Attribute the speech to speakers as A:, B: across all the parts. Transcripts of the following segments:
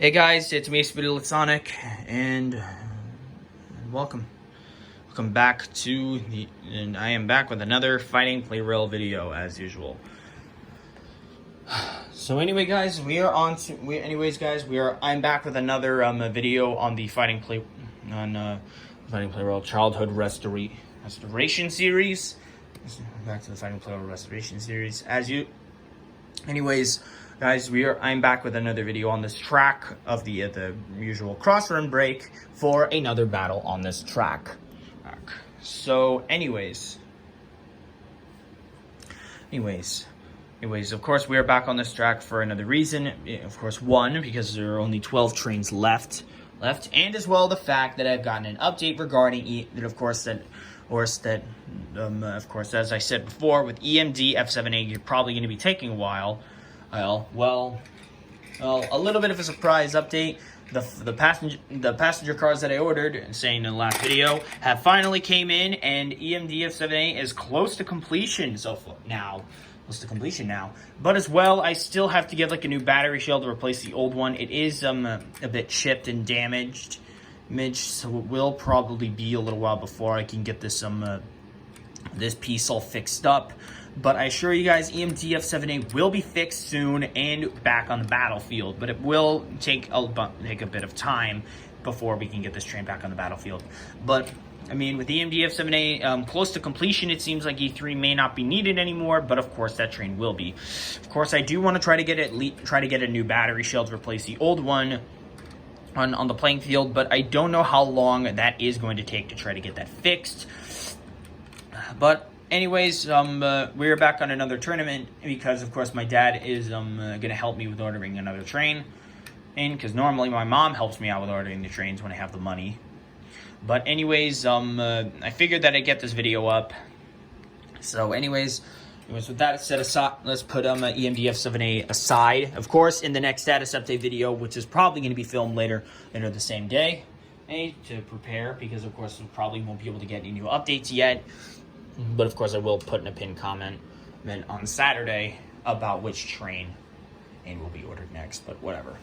A: Hey guys, it's me, Sonic, and welcome back to and I am back with another fighting Plarail video as usual. So anyway, guys, I'm back with another video on the fighting Plarail childhood restoration series. Back to the fighting Plarail restoration series. Guys, I'm back with another video on this track of the usual cross-run break for another battle on this track. So, anyways, of course, we are back on this track for another reason. Of course, one, because there are only 12 trains left, and as well the fact that I've gotten an update regarding of course, as I said before, with EMD F7A, you're probably going to be taking a while. Well, a little bit of a surprise update. The passenger cars that I ordered, saying in the last video, have finally came in, and EMD F7A is close to completion now. But as well, I still have to get like a new battery shell to replace the old one. It is a bit chipped and damaged, so it will probably be a little while before I can get this this piece all fixed up. But I assure you guys, EMD F7A will be fixed soon and back on the battlefield. But it will take a bit of time before we can get this train back on the battlefield. But, I mean, with EMD F7A close to completion, it seems like E3 may not be needed anymore. But, of course, that train will be. Of course, I do want to try to get a new battery shell to replace the old one on the playing field. But I don't know how long that is going to take to try to get that fixed. But anyways, we're back on another tournament because, of course, my dad is going to help me with ordering another train. And because normally my mom helps me out with ordering the trains when I have the money. But anyways, I figured that I'd get this video up. So anyways, with that set aside, let's put EMD F7A aside. Of course, in the next status update video, which is probably going to be filmed later the same day, to prepare, because, of course, we probably won't be able to get any new updates yet. But, of course, I will put in a pinned comment on Saturday about which train will be ordered next, but whatever.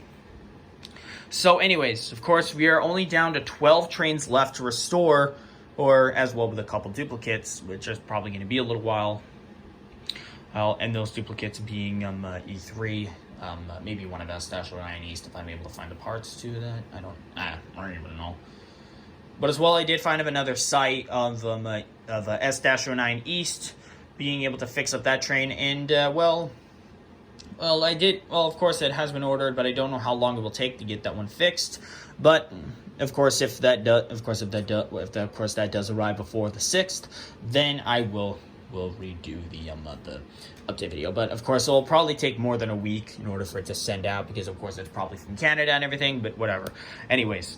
A: So, anyways, of course, we are only down to 12 trains left to restore, or as well with a couple duplicates, which is probably going to be a little while. And those duplicates being E3, maybe one of S-9 East, if I'm able to find the parts to that. I don't even know. But as well, I did find another site of S-9 East, being able to fix up that train, and well, of course, it has been ordered, but I don't know how long it will take to get that one fixed. But of course, if that does arrive before the 6th, then I will redo the update video. But of course, it will probably take more than a week in order for it to send out, because of course it's probably from Canada and everything. But whatever. Anyways.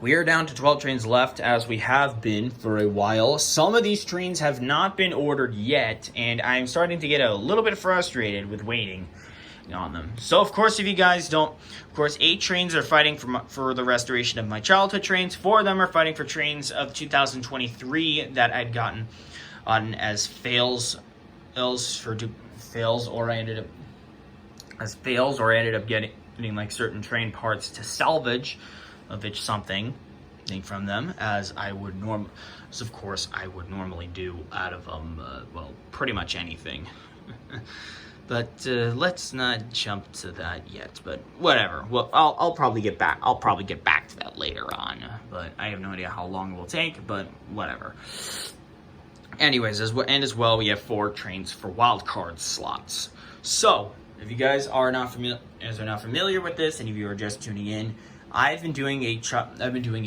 A: We are down to 12 trains left, as we have been for a while. Some of these trains have not been ordered yet, and I'm starting to get a little bit frustrated with waiting on them. So, of course, if you guys don't... Of course, 8 trains are fighting for the restoration of my childhood trains. 4 of them are fighting for trains of 2023 that I'd gotten on as fails, or I ended up getting like certain train parts to salvage something from them, as I would normally do out of well, pretty much anything. But let's not jump to that yet. But whatever. Well, I'll probably get back to that later on. But I have no idea how long it will take. But whatever. Anyways, as well, we have 4 trains for wildcard slots. So if you guys are not familiar with this, and if you are just tuning in, I've been doing a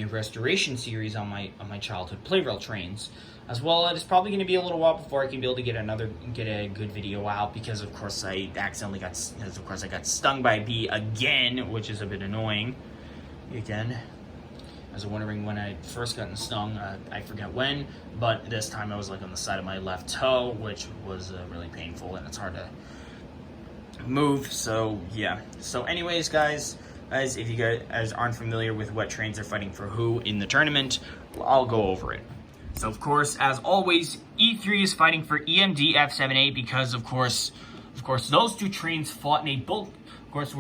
A: restoration series on my childhood Plarail trains. As well, it is probably going to be a little while before I can be able to get a good video out, because of course I got stung by a bee again, which is a bit annoying. Again, I was wondering when I first gotten stung. I forget when, but this time I was like on the side of my left toe, which was really painful, and it's hard to move. So yeah. So anyways, guys. If you guys aren't familiar with what trains are fighting for who in the tournament, I'll go over it. So, of course, as always, E3 is fighting for EMD F7A because, of course, those 2 trains fought in a bulk. Of course,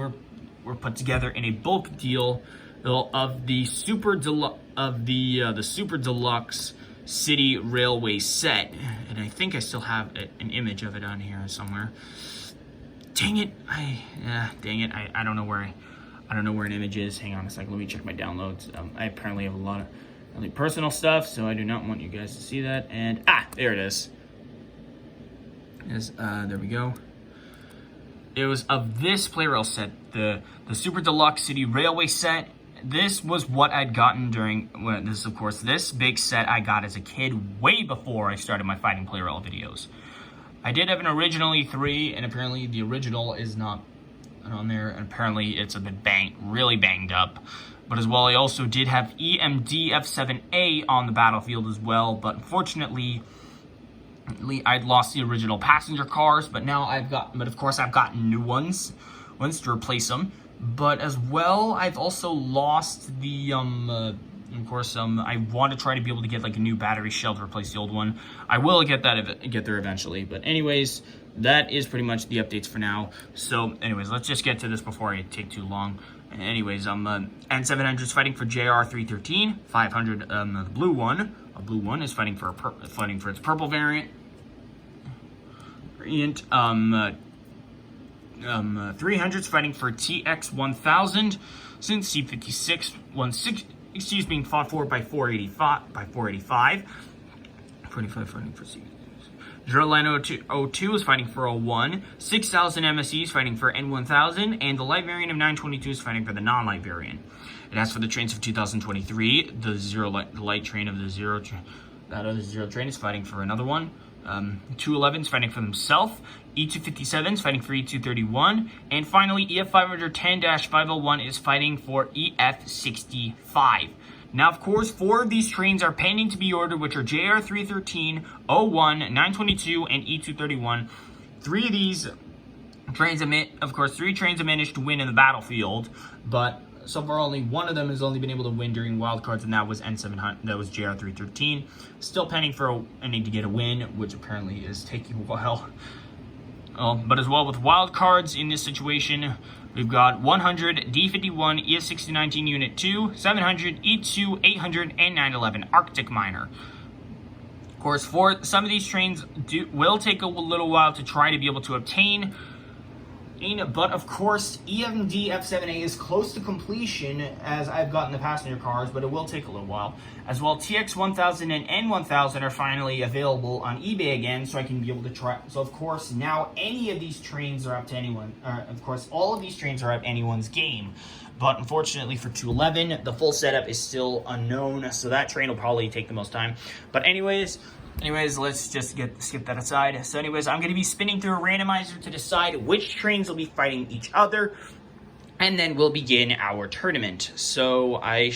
A: were put together in a bulk deal of the Super Deluxe City Railway set, and I think I still have an image of it on here somewhere. Dang it! Dang it! I don't know where an image is. Hang on a second. Let me check my downloads. I apparently have a lot of really personal stuff, so I do not want you guys to see that. And there it is. There we go. It was of this Plarail set, the Super Deluxe City Railway set. This was what I'd gotten this big set I got as a kid, way before I started my Fighting Plarail videos. I did have an original E3, and apparently the original is not on there, and apparently it's a bit really banged up. But as well, I also did have EMD F7A on the battlefield as well, but unfortunately, I'd lost the original passenger cars, but now of course I've gotten new ones to replace them. But as well, I've also lost the, I want to try to be able to get like a new battery shell to replace the old one. I will get there eventually. But anyways, that is pretty much the updates for now. So anyways, let's just get to this before I take too long. Anyways, N700 is fighting for JR313. 500, the blue one. A blue one is fighting for its purple variant. 300 is fighting for TX1000, since C56 being fought for by 485. 45 fighting for C. Drillline 02 is fighting for 01. 6000 MSE is fighting for N1000, and the light variant of 922 is fighting for the non-light variant. And as for the trains of 2023, the light train of the zero train is fighting for another one. 211 is fighting for himself. E257 is fighting for E231. And finally, EF510-501 is fighting for EF65. Now, of course, 4 of these trains are pending to be ordered, which are JR313, 01, 922, and E231. 3 of these trains three trains have managed to win in the battlefield, but so far only one of them has only been able to win during wildcards, and that was N700. That was JR313. Still pending for a need to get a win, which apparently is taking a while. But as well with wildcards in this situation, we've got 100 D51 ES6019 Unit 2, 700 E2, 800, and 911 Arctic Miner. Of course, for some of these trains will take a little while to try to be able to obtain. But of course, EMD F7A is close to completion, as I've gotten the passenger cars, but it will take a little while. As well, TX1000 and N1000 are finally available on eBay again, so I can be able to try. So of course, now any of these trains are up to anyone. Of course, all of these trains are up anyone's game. But unfortunately for 211, the full setup is still unknown, so that train will probably take the most time. But anyways, let's just skip that aside. So anyways, I'm going to be spinning through a randomizer to decide which trains will be fighting each other, and then we'll begin our tournament. So I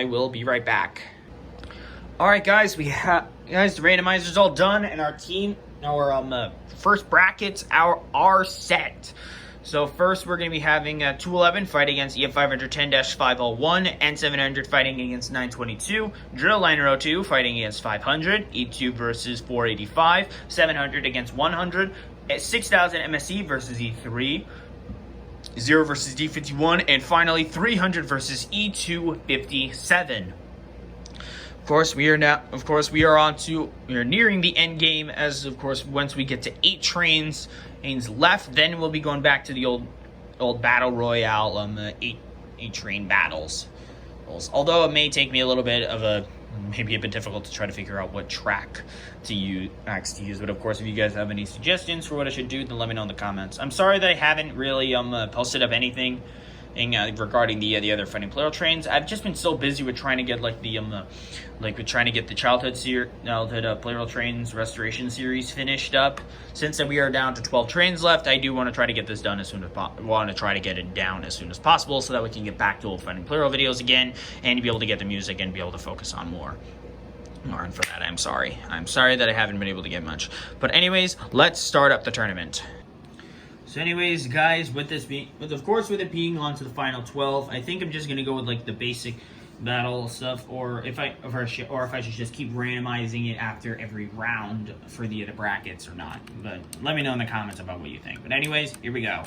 A: will be right back. All right, guys, the randomizer's all done, and our first brackets are set. So first, we're going to be having 211 fight against EF510-501, N700 fighting against 922, Drillline 02 fighting against 500, E2 versus 485, 700 against 100, 6000 MSE versus E3, 0 versus D51, and finally 300 versus E257. Of course, we are nearing the end game, as of course once we get to 8 trains left, then we'll be going back to the old battle royale 8 train battles. Although it may take me a little bit of maybe a bit difficult to try to figure out what track to use, but of course if you guys have any suggestions for what I should do, then let me know in the comments. I'm sorry that I haven't really posted up anything regarding the other Fighting Plarail trains. I've just been so busy with trying to get the childhood Plarail trains restoration series finished up. Since we are down to 12 trains left, I do want to try to get this done as soon as possible, so that we can get back to old Fighting Plarail videos again and be able to get the music and be able to focus on more. And for that, I'm sorry that I haven't been able to get much. But anyways, let's start up the tournament. So anyways, guys, with it being on to the final 12, I think I'm just gonna go with like the basic battle stuff, or if I should just keep randomizing it after every round for the brackets or not. But let me know in the comments about what you think. But anyways, here we go.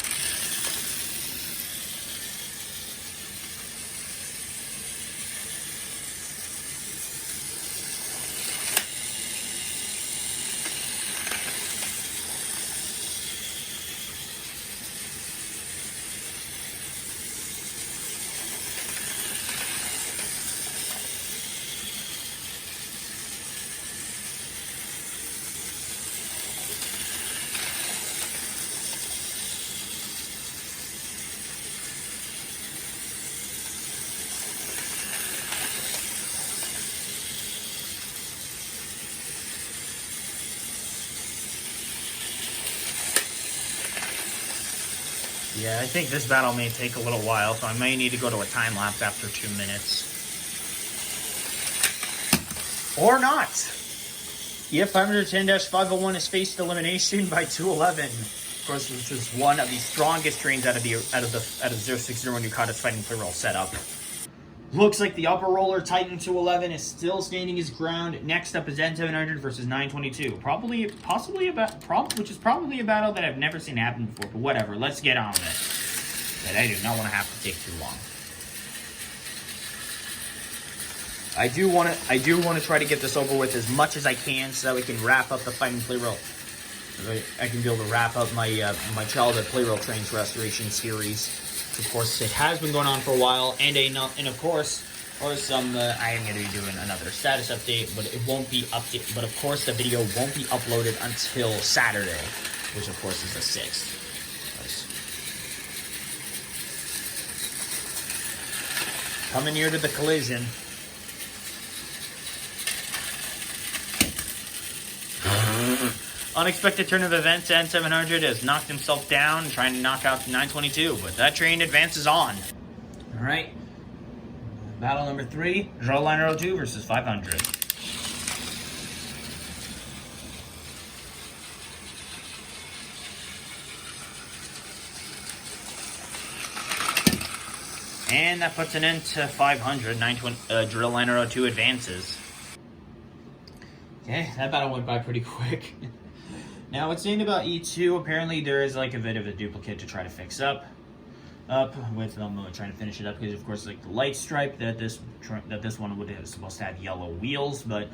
A: Yeah, I think this battle may take a little while, so I may need to go to a time lapse after 2 minutes. Or not! EF510-501 is faced elimination by 211. Of course, which was one of the strongest trains out of 060 when Yukata's fighting Plarail setup. Looks like the upper roller Titan 211 is still standing his ground. Next up is N700 versus 922. Which is probably a battle that I've never seen happen before, but whatever. Let's get on with it. But I do not want to have to take too long. I do want to try to get this over with as much as I can, so that we can wrap up the fighting Plarail. I can be able to wrap up my my childhood Plarail trains restoration series. Of course, it has been going on for a while, and of course, I am going to be doing another status update, but it won't be updated. But of course, the video won't be uploaded until Saturday, which of course is the 6th. Coming near to the collision. Unexpected turn of events, N700 has knocked himself down, trying to knock out 922, but that train advances on. Alright. Battle number 3, Plarail 02 versus 500. And that puts an end to 500. Plarail 02 advances. Okay, that battle went by pretty quick. Now, what's neat about E2, apparently there is like a bit of a duplicate to try to fix up with trying to finish it up, because of course like the light stripe that this one was supposed to have yellow wheels, but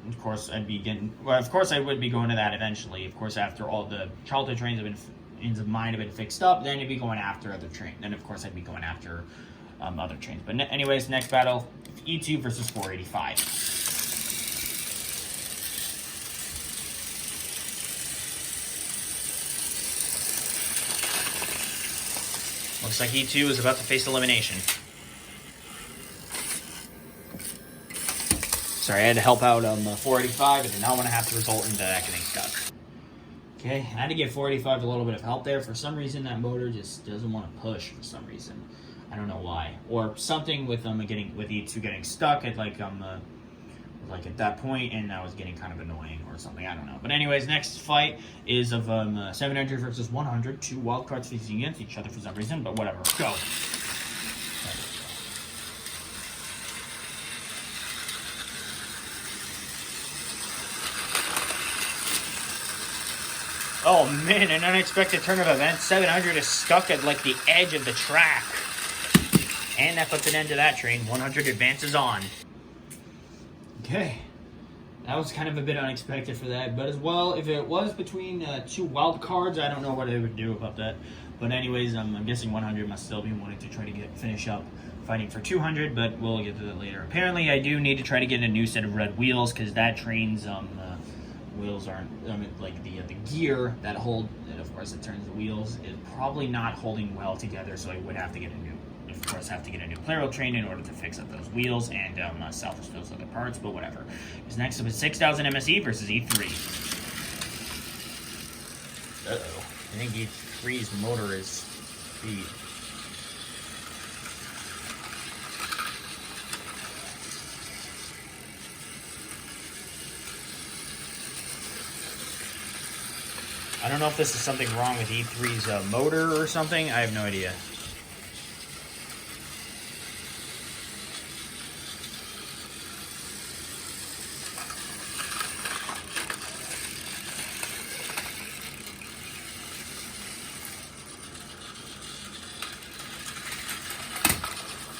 A: of course I would be going to that eventually. Of course, after all the childhood trains of mine have been fixed up, then I'd be going after other trains. Then of course I'd be going after other trains. But anyways, next battle, E2 versus 485. Looks like E2 is about to face elimination. Sorry, I had to help out 485. I did not want to have to result in that getting stuck. Okay, I had to give 485 a little bit of help there. For some reason, that motor just doesn't want to push for some reason. I don't know why. Or something with E2 getting stuck at like at that point, and that was getting kind of annoying or something. I don't know. But anyways, next fight is of 700 versus 100. Two wildcards facing against each other for some reason, but whatever. Go. Oh man, an unexpected turn of events. 700 is stuck at like the edge of the track. And that puts an end to that train. 100 advances on. Okay, that was kind of a bit unexpected for that, but as well, if it was between two wild cards, I don't know what they would do about that. But anyways, I'm guessing 100 must still be wanting to try to finish up fighting for 200, but we'll get to that later. Apparently, I do need to try to get a new set of red wheels, because that train's wheels aren't, like the gear that hold, and of course it turns the wheels, is probably not holding well together, so I would have to get a new. Of course, have to get a new Plarail train in order to fix up those wheels and salvage those other parts, but whatever. Because next up is 6000 MSE versus E3. Uh-oh. I think E3's motor is speed. I don't know if this is something wrong with E3's motor or something. I have no idea.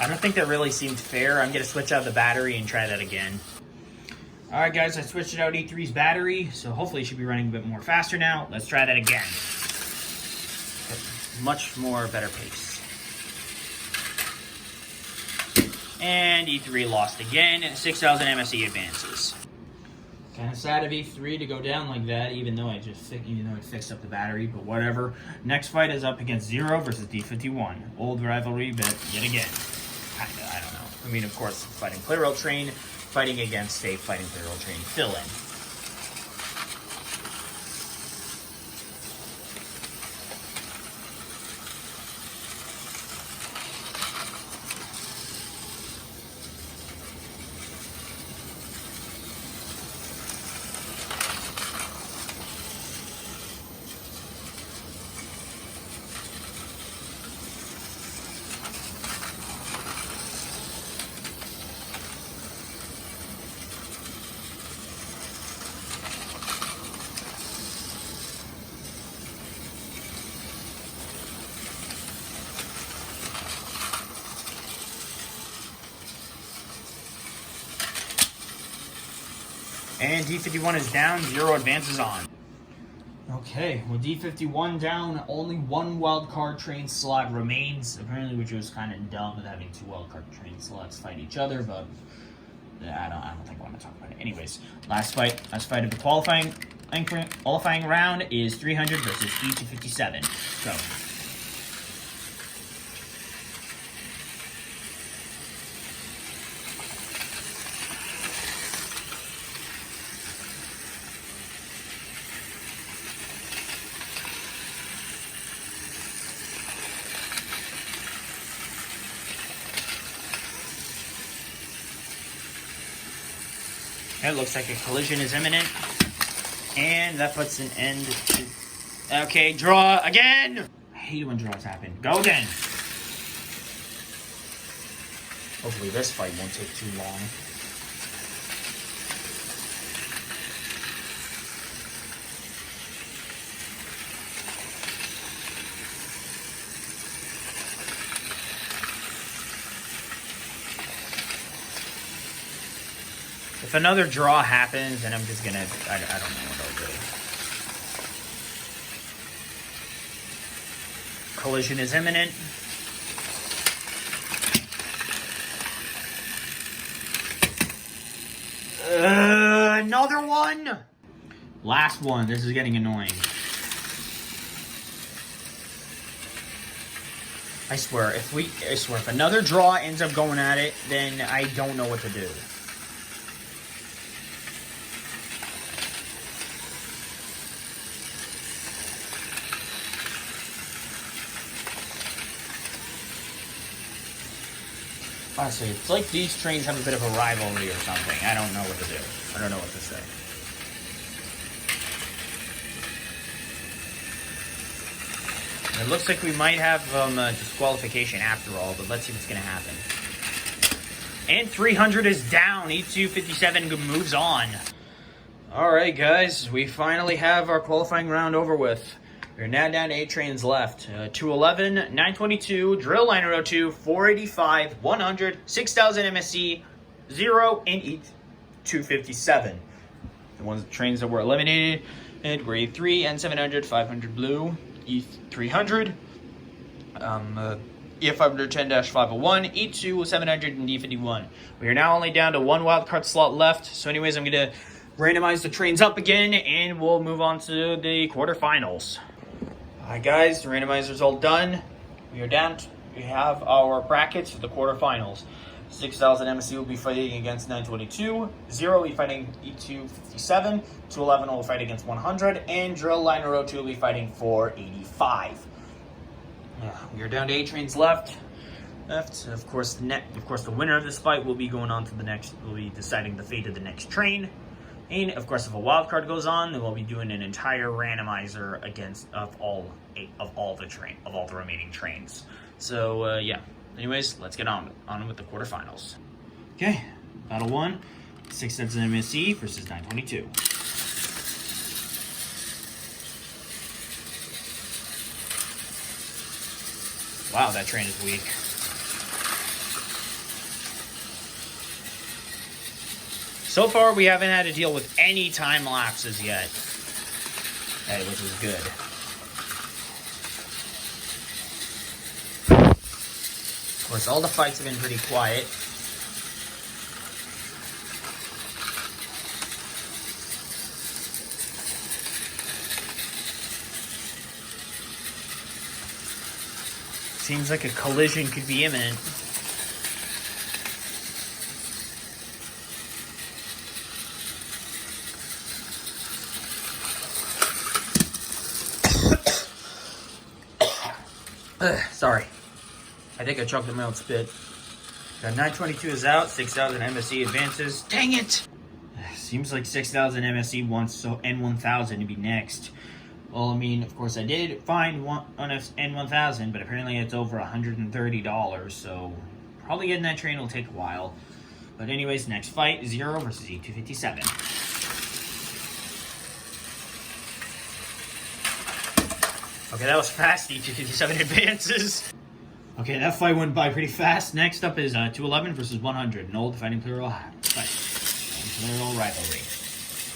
A: I don't think that really seemed fair. I'm going to switch out the battery and try that again. Alright guys, I switched out E3's battery, so hopefully it should be running a bit more faster now. Let's try that again. Much more better pace. And E3 lost again. 6000 MSE advances. Kind of sad of E3 to go down like that, even though it fixed up the battery, but whatever. Next fight is up against Zero versus D51. Old rivalry, but yet again. Kinda, I don't know. I mean, of course, fighting Plarail train, fighting against a fighting Plarail train fill-in. And D51 is down, 0 advances on. Okay, with D51 down, only 1 wildcard train slot remains, apparently, which was kind of dumb with having 2 wildcard train slots fight each other, but I don't think I want to talk about it. Anyways, last fight of the qualifying round is 300 versus E257. So, it looks like a collision is imminent. And that puts an end to... Okay, draw again! I hate when draws happen. Go again! Hopefully this fight won't take too long. If another draw happens, then I'm just gonna, I don't know what I'll do. Collision is imminent. Another one! Last one, this is getting annoying. I swear, if another draw ends up going at it, then I don't know what to do. Honestly, it's like these trains have a bit of a rivalry or something. I don't know what to do. I don't know what to say. It looks like we might have disqualification after all, but let's see what's going to happen. And 300 is down. E257 moves on. Alright, guys. We finally have our qualifying round over with. We're now down to 8 trains left. 211, 922, Drill Liner 02, 485, 100, 6000 MSC, 0, and E257. The trains that were eliminated were E3, N700, 500 Blue, E300, E510-501, E2, 700, and D51. We are now only down to 1 wildcard slot left. So anyways, I'm going to randomize the trains up again, and we'll move on to the quarterfinals. Alright guys, the randomizer's all done. We are down. We have our brackets for the quarterfinals. 6000 MSC will be fighting against 922. 0 will be fighting E257. 211 will fight against 100. And Drill Liner 02 will be fighting 485. We are down to 8 trains left. Of course, the winner of this fight will be going on to the next. Will be deciding the fate of the next train. And of course, if a wild card goes on, then we'll be doing an entire randomizer of all the remaining trains. So yeah. Anyways, let's get on with the quarterfinals. Okay, battle 1, 6000 MSC versus 922. Wow, that train is weak. So far, we haven't had to deal with any time lapses yet, which is good. Of course, all the fights have been pretty quiet. Seems like a collision could be imminent. Sorry. I think I choked on my own spit. 922 is out. 6000 MSC advances. Dang it! Seems like 6000 MSC wants N1000 to be next. Well, I mean, of course I did find one on N1000, but apparently it's over $130, so probably getting that train will take a while. But anyways, next fight, 0 versus E257. Okay, that was fast. E257 advances. Okay, that fight went by pretty fast. Next up is 211 versus 100. An old fighting Plarail fight. Plarail rivalry.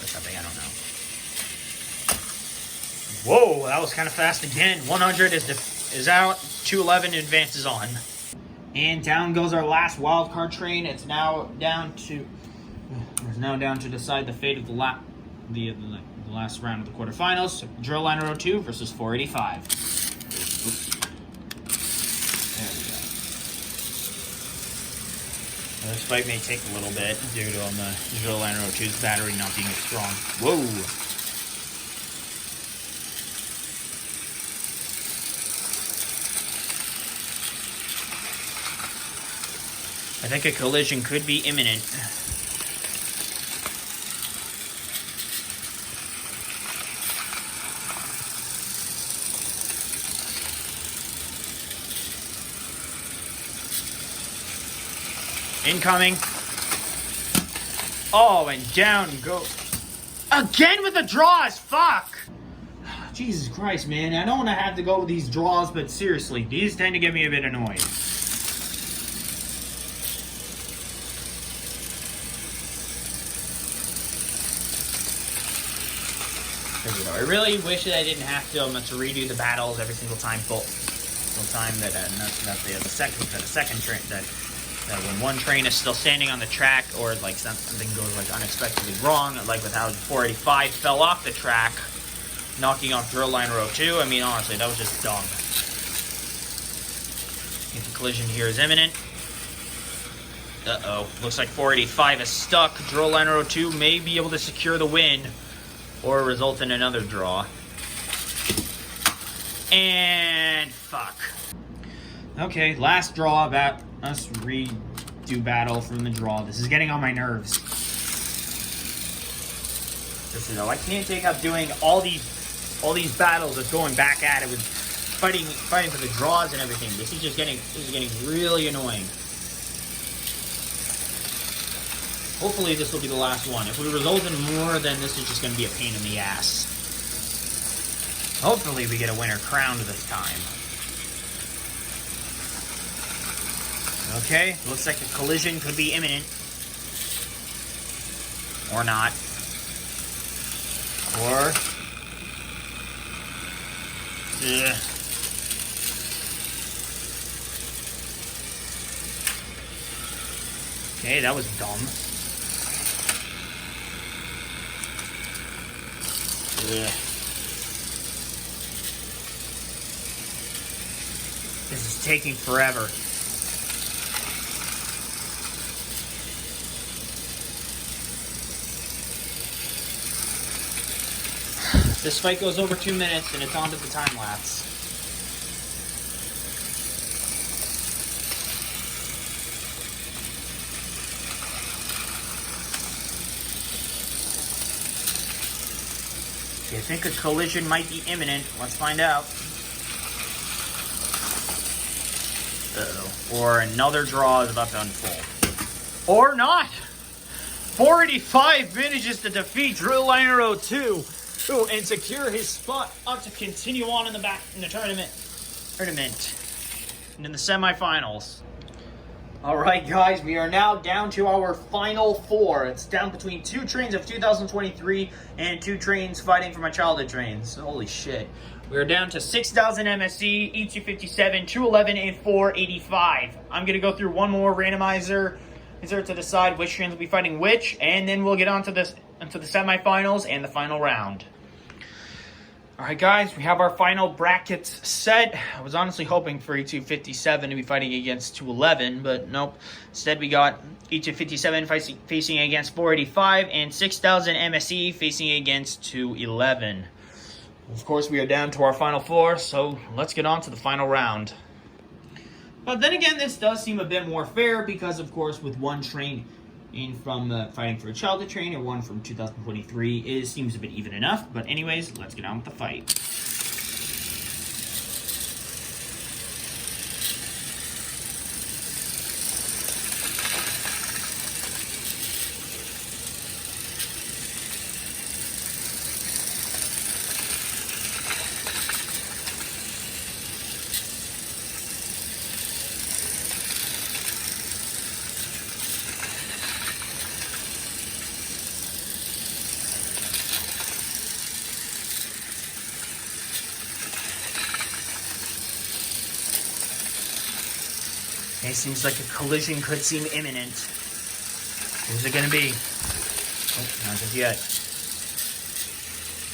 A: or something. I don't know. Whoa, that was kind of fast again. 100 is out. 211 advances on. And down goes our last wild card train. It's now down to decide the fate of the last round of the quarterfinals. Drill Liner 02 versus 485. Oops. There we go. Now, this fight may take a little bit due to the Drill Liner 02's battery not being as strong. Whoa! I think a collision could be imminent. Incoming. Oh, and down go. Again with the draws, fuck! Jesus Christ, man. I don't want to have to go with these draws, but seriously, these tend to get me a bit annoyed. I really wish that I didn't have to redo the battles every single time. The second train that when one train is still standing on the track, or like something goes like unexpectedly wrong, like with how 485 fell off the track, knocking off Drill Liner 02. I mean, honestly, that was just dumb. If the collision here is imminent. Uh-oh. Looks like 485 is stuck. Drill Liner 02 may be able to secure the win, or result in another draw. And fuck. Okay, last draw. Us redo battle from the draw. This is getting on my nerves. Just, I can't take up doing all these battles of going back at it with fighting for the draws and everything. This is getting really annoying. Hopefully this will be the last one. If we result in more, then this is just going to be a pain in the ass. Hopefully we get a winner crowned this time. Okay, looks like the collision could be imminent. Or not. Or... Okay, that was dumb. This is taking forever. This fight goes over 2 minutes and it's on to the time lapse. I think a collision might be imminent. Let's find out. Uh-oh. Or another draw is about to unfold. Or not! 485 manages to defeat Drill Liner 02 and secure his spot up to continue on in the tournament. And in the semifinals. Alright guys, we are now down to our final four. It's down between 2 trains of 2023 and 2 trains fighting for my childhood trains. Holy shit. We are down to 6,000 MSC, E257, 211, and 485. I'm going to go through one more randomizer to decide which trains will be fighting which, and then we'll get on to the semifinals and the final round. Alright guys, we have our final brackets set. I was honestly hoping for E257 to be fighting against 211, but nope. Instead we got E257 facing against 485 and 6,000 MSE facing against 211. Of course we are down to our final 4, so let's get on to the final round. But then again, this does seem a bit more fair because of course with one train from fighting for a childhood train and one from 2023, it seems a bit even enough. But anyways, let's get on with the fight. It seems like a collision could seem imminent. Who's it gonna be? Oh, not just yet.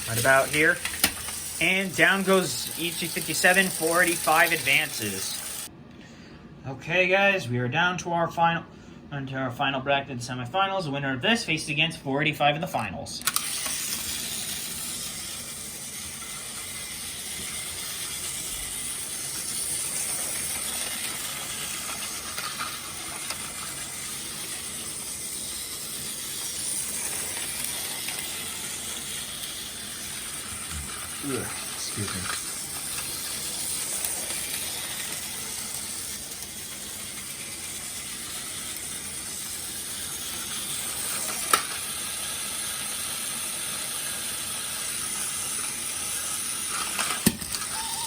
A: Right about here. And down goes EG57, 485 advances. Okay, guys, we are down to our final bracket semifinals. The winner of this faced against 485 in the finals.
B: Ugh, excuse me.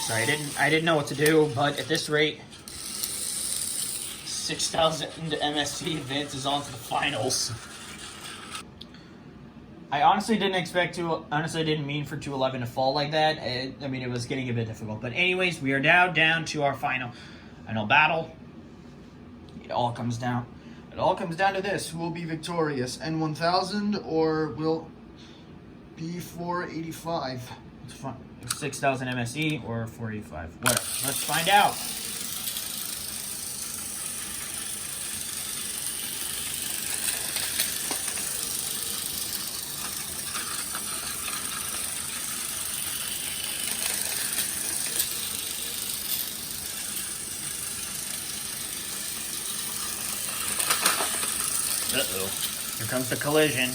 A: Sorry, I didn't know what to do, but at this rate, 6,000 MST advances on to the finals. I honestly didn't mean for 211 to fall like that. I mean, it was getting a bit difficult. But anyways, we are now down to our final battle. It all comes down to this. Who will be victorious? N1000 or will be 485? 6,000 MSE or 485. Whatever. Let's find out. Uh-oh. Here comes the collision.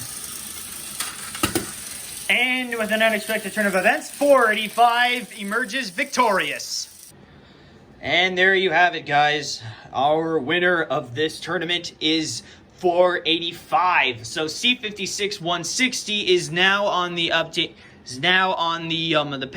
A: And with an unexpected turn of events, 485 emerges victorious. And there you have it, guys. Our winner of this tournament is 485. So C56 160 is now on the update. Is now on the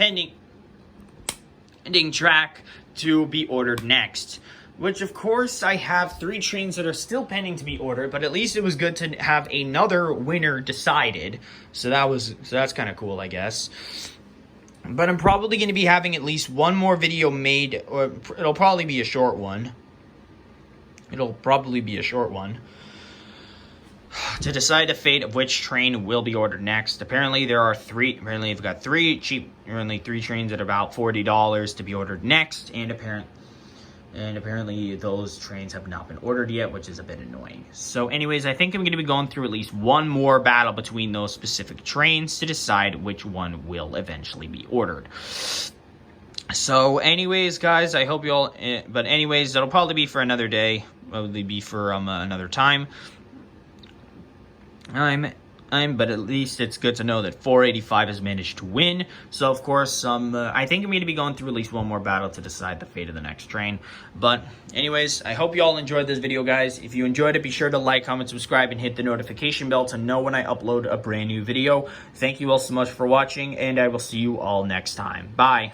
A: pending track to be ordered next. Which, of course, I have 3 trains that are still pending to be ordered, but at least it was good to have another winner decided. So that's kind of cool, I guess. But I'm probably going to be having at least one more video made, or it'll probably be a short one. To decide the fate of which train will be ordered next. Apparently there are 3. Apparently I've got 3 trains at about $40 to be ordered next, and apparently those trains have not been ordered yet, which is a bit annoying. So anyways, I think I'm going to be going through at least one more battle between those specific trains to decide which one will eventually be ordered. So anyways, guys, I hope you all... But anyways, that'll probably be for another day. Probably be for another time. But at least it's good to know that 485 has managed to win. So, of course, I think I'm going to be going through at least one more battle to decide the fate of the next train. But, anyways, I hope you all enjoyed this video, guys. If you enjoyed it, be sure to like, comment, subscribe, and hit the notification bell to know when I upload a brand new video. Thank you all so much for watching, and I will see you all next time. Bye.